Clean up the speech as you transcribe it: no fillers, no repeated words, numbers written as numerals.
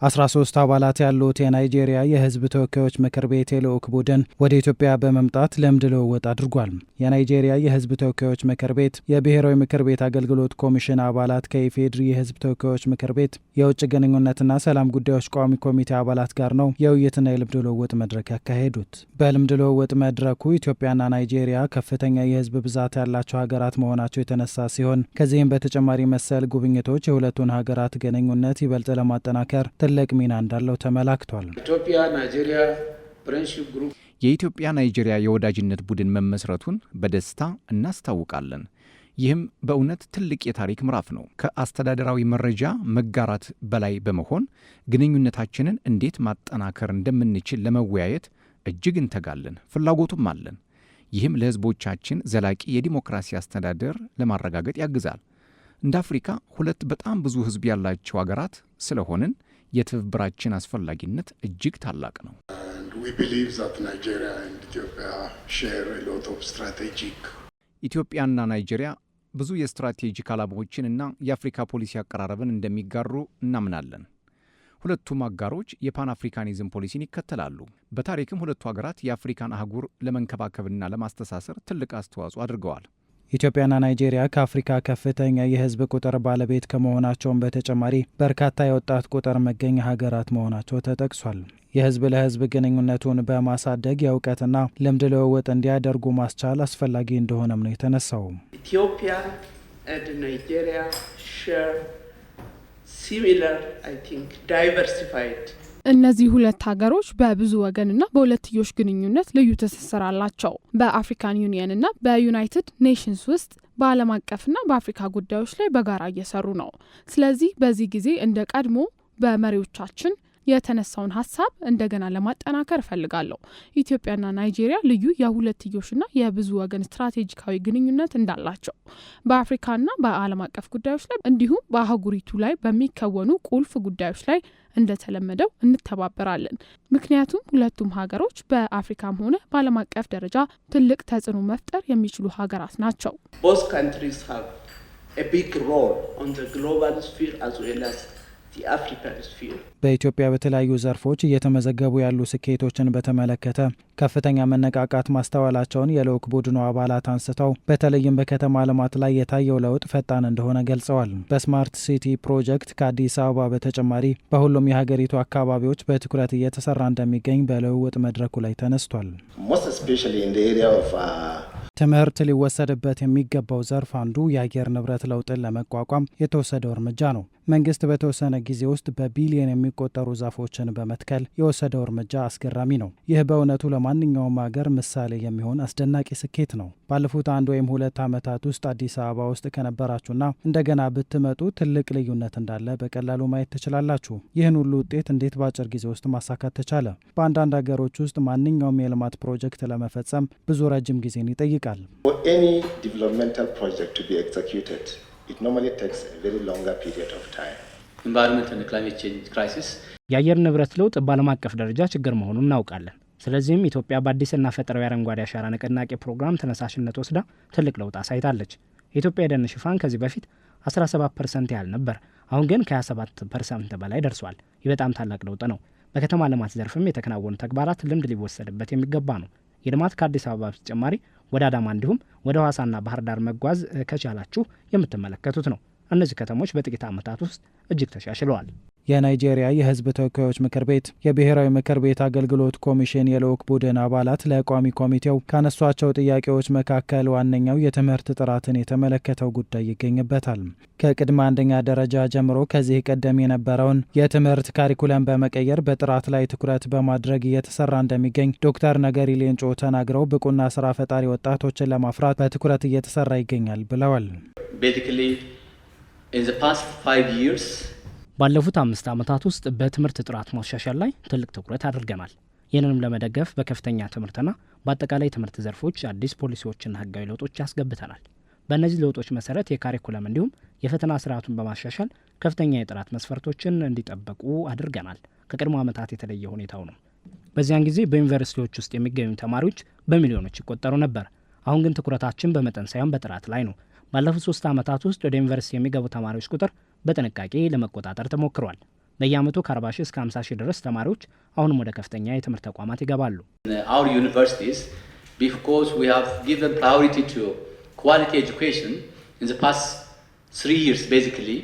13 አባላት ያሉት የናይጄሪያ የህዝብ ተወካዮች ምክር ቤት የልዑክ ቡድን ወደ ኢትዮጵያ በመምጣት ልምድ ልውውጥ አድርጓል። የናይጄሪያ የህዝብ ተወካዮች ምክር ቤት የብሔራዊ ምክር ቤት አገልግሎት ኮሚሽን አባላት ከኢፌድሪ የህዝብ ተወካዮች ምክር ቤት የውጭ ግንኙነትና ሰላም ጉዳዮች ቋሚ ኮሚቴ አባላት ጋር ነው የውይይትና የልምድ ልውውጥ መድረክ ያካሄዱት። በልምድ ልውውጥ መድረኩ ኢትዮጵያና ናይጄሪያ ከፍተኛ የህዝብ ብዛት ያላቸው ሀገራት መሆናቸው የተነሳ ሲሆን ከዚህም በተጨማሪ መሰል ጉብኝቶች የሁለቱን ሀገራት ግንኙነት ይበልጥ ለማጠናከር ትልቅ ሚና እንዳለው ተመላክቷል። የኢትዮጵያ ናይጄሪያ የወዳጅነት ቡድን መመስረቱን በደስታ እናስታውቃለን። ይህም በእውነት ትልቅ የታሪክ ምዕራፍ ነው። ከአስተዳደራዊ መረጃ መጋራት በላይ በመሆን ግንኙነታችንን እንዴት ማጠናከር እንደምንችል ለመወያየት እጅግ እንተጋለን፣ ፍላጎቱም አለን። ይህም ለህዝቦቻችን ዘላቂ የዲሞክራሲ አስተዳደር ለማረጋገጥ ያግዛል። እንደ አፍሪካ ሁለት በጣም ብዙ ህዝብ ያላቸው ሀገራት ስለሆንን የትብብራችን አስፈላጊነት እጅግ ታላቅ ነው። ኢትዮጵያና ናይጄሪያ ብዙ የስትራቴጂክ ዓላማዎችንና የአፍሪካ ፖሊሲ አቀራረብን እንደሚጋሩ እናምናለን። ሁለቱም አጋሮች የፓን አፍሪካኒዝም ፖሊሲን ይከተላሉ። በታሪክም ሁለቱ ሀገራት የአፍሪካን አህጉር ለመንከባከብና ለማስተሳሰር ትልቅ አስተዋጽኦ አድርገዋል። ኢትዮጵያና ናይጄሪያ ከአፍሪካ ከፍተኛ የህዝብ ቁጥር ባለቤት ከመሆናቸውም በተጨማሪ በርካታ የወጣት ቁጥር መገኛ ሀገራት መሆናቸው ተጠቅሷል። የህዝብ ለህዝብ ግንኙነቱን በማሳደግ የእውቀትና ልምድ ልውውጥ እንዲያደርጉ ማስቻል አስፈላጊ እንደሆነም ነው የተነሳው። ኢትዮጵያ and Nigeria share similar, I think, diversified እነዚህ ሁለት ሀገሮች በብዙ ወገንና በሁለትዮሽ ግንኙነት ልዩ ትስስር አላቸው። በአፍሪካን ዩኒየን እና በዩናይትድ ኔሽንስ ውስጥ በዓለም አቀፍና በአፍሪካ ጉዳዮች ላይ በጋራ እየሰሩ ነው። ስለዚህ በዚህ ጊዜ እንደ ቀድሞ በመሪዎቻችን የተነሳውን ሀሳብ እንደገና ለማጠናከር እፈልጋለሁ። ኢትዮጵያና ናይጄሪያ ልዩ የሁለትዮሽና የብዙ ወገን ስትራቴጂካዊ ግንኙነት እንዳላቸው በአፍሪካና በዓለም አቀፍ ጉዳዮች ላይ እንዲሁም በአህጉሪቱ ላይ በሚከወኑ ቁልፍ ጉዳዮች ላይ እንደተለመደው እንተባበራለን። ምክንያቱም ሁለቱም ሀገሮች በአፍሪካም ሆነ በዓለም አቀፍ ደረጃ ትልቅ ተጽዕኖ መፍጠር የሚችሉ ሀገራት ናቸው። Both countries have a big role on the global sphere as well as በኢትዮጵያ በተለያዩ ዘርፎች እየተመዘገቡ ያሉ ስኬቶችን በተመለከተ ከፍተኛ መነቃቃት ማስተዋላቸውን የልዑክ ቡድኑ አባላት አንስተው በተለይም በከተማ ልማት ላይ የታየው ለውጥ ፈጣን እንደሆነ ገልጸዋል። በስማርት ሲቲ ፕሮጀክት ከአዲስ አበባ በተጨማሪ በሁሉም የሀገሪቱ አካባቢዎች በትኩረት እየተሰራ እንደሚገኝ በልውውጥ መድረኩ ላይ ተነስቷል። ትምህርት ሊወሰድበት የሚገባው ዘርፍ አንዱ የአየር ንብረት ለውጥን ለመቋቋም የተወሰደው እርምጃ ነው። መንግስት በተወሰነ ጊዜ ውስጥ በቢሊዮን የሚቆጠሩ ዛፎችን በመትከል የወሰደው እርምጃ አስገራሚ ነው። ይህ በእውነቱ ለማንኛውም ሀገር ምሳሌ የሚሆን አስደናቂ ስኬት ነው። ባለፉት 1 ወይም 2 ዓመታት ውስጥ አዲስ አበባ ውስጥ ከነበራችሁና እንደገና ብትመጡ ትልቅ ልዩነት እንዳለ በቀላሉ ማየት ትችላላችሁ። ይህን ሁሉ ውጤት እንዴት በአጭር ጊዜ ውስጥ ማሳካት ተቻለ? በአንዳንድ ሀገሮች ውስጥ ማንኛውም የልማት ፕሮጀክት ለመፈጸም ብዙ ረጅም ጊዜን ይጠይቃል። For any developmental project to be executed, it normally takes a very longer period of time. Environment and climate change crisis. የአየር ንብረት ለውጥ በዓለም አቀፍ ደረጃ ችግር መሆኑን እናውቃለን። ስለዚህም ኢትዮጵያ በአዲስና ፈጠራዊ አረንጓዴ አሻራ ንቅናቄ ፕሮግራም ተነሳሽነት ወስዳ ትልቅ ለውጥ አሳይታለች። የኢትዮጵያ የደን ሽፋን ከዚህ በፊት 17% ያህል ነበር። አሁን ግን ከ27% በላይ ደርሷል። ይህ በጣም ታላቅ ለውጥ ነው። በከተማ ልማት ዘርፍም የተከናወኑ ተግባራት ልምድ ሊወሰድበት የሚገባ ነው። የልማት ከአዲስ አበባ በተጨማሪ ወደ አዳማ እንዲሁም ወደ ሐዋሳና ባህር ዳር መጓዝ ከቻላችሁ የምትመለከቱት ነው። እነዚህ ከተሞች በጥቂት ዓመታት ውስጥ እጅግ ተሻሽለዋል። የናይጄሪያ የህዝብ ተወካዮች ምክር ቤት የብሔራዊ ምክር ቤት አገልግሎት ኮሚሽን የልዑክ ቡድን አባላት ለቋሚ ኮሚቴው ካነሷቸው ጥያቄዎች መካከል ዋነኛው የትምህርት ጥራትን የተመለከተው ጉዳይ ይገኝበታል። ከቅድመ አንደኛ ደረጃ ጀምሮ ከዚህ ቀደም የነበረውን የትምህርት ካሪኩለም በመቀየር በጥራት ላይ ትኩረት በማድረግ እየተሰራ እንደሚገኝ ዶክተር ነገሪ ሌንጮ ተናግረው ብቁና ስራ ፈጣሪ ወጣቶችን ለማፍራት በትኩረት እየተሰራ ይገኛል ብለዋል። ባለፉት 5 ዓመታት ውስጥ በትምህርት ጥራት ማሻሻል ላይ ትልቅ ትኩረት አድርገናል። ይህንንም ለመደገፍ በከፍተኛ ትምህርትና በአጠቃላይ ትምህርት ዘርፎች አዲስ ፖሊሲዎችና ህጋዊ ለውጦች ያስገብተናል። በእነዚህ ለውጦች መሰረት የካሪኩለም እንዲሁም የፈተና ስርዓቱን በማሻሻል ከፍተኛ የጥራት መስፈርቶችን እንዲጠበቁ አድርገናል። ከቀድሞ ዓመታት የተለየ ሁኔታው ነው። በዚያን ጊዜ በዩኒቨርሲቲዎች ውስጥ የሚገኙ ተማሪዎች በሚሊዮኖች ይቆጠሩ ነበር። አሁን ግን ትኩረታችን በመጠን ሳይሆን በጥራት ላይ ነው። ባለፉት 3 ዓመታት ውስጥ ወደ ዩኒቨርሲቲ የሚገቡ ተማሪዎች ቁጥር በጥንቃቄ ለመቆጣጠር ተሞክሯል። በየዓመቱ ከ40 ሺህ እስከ 50 ሺህ ድረስ ተማሪዎች አሁንም ወደ ከፍተኛ የትምህርት ተቋማት ይገባሉ። Our universities, because we have given priority to quality education in the past 3 years basically,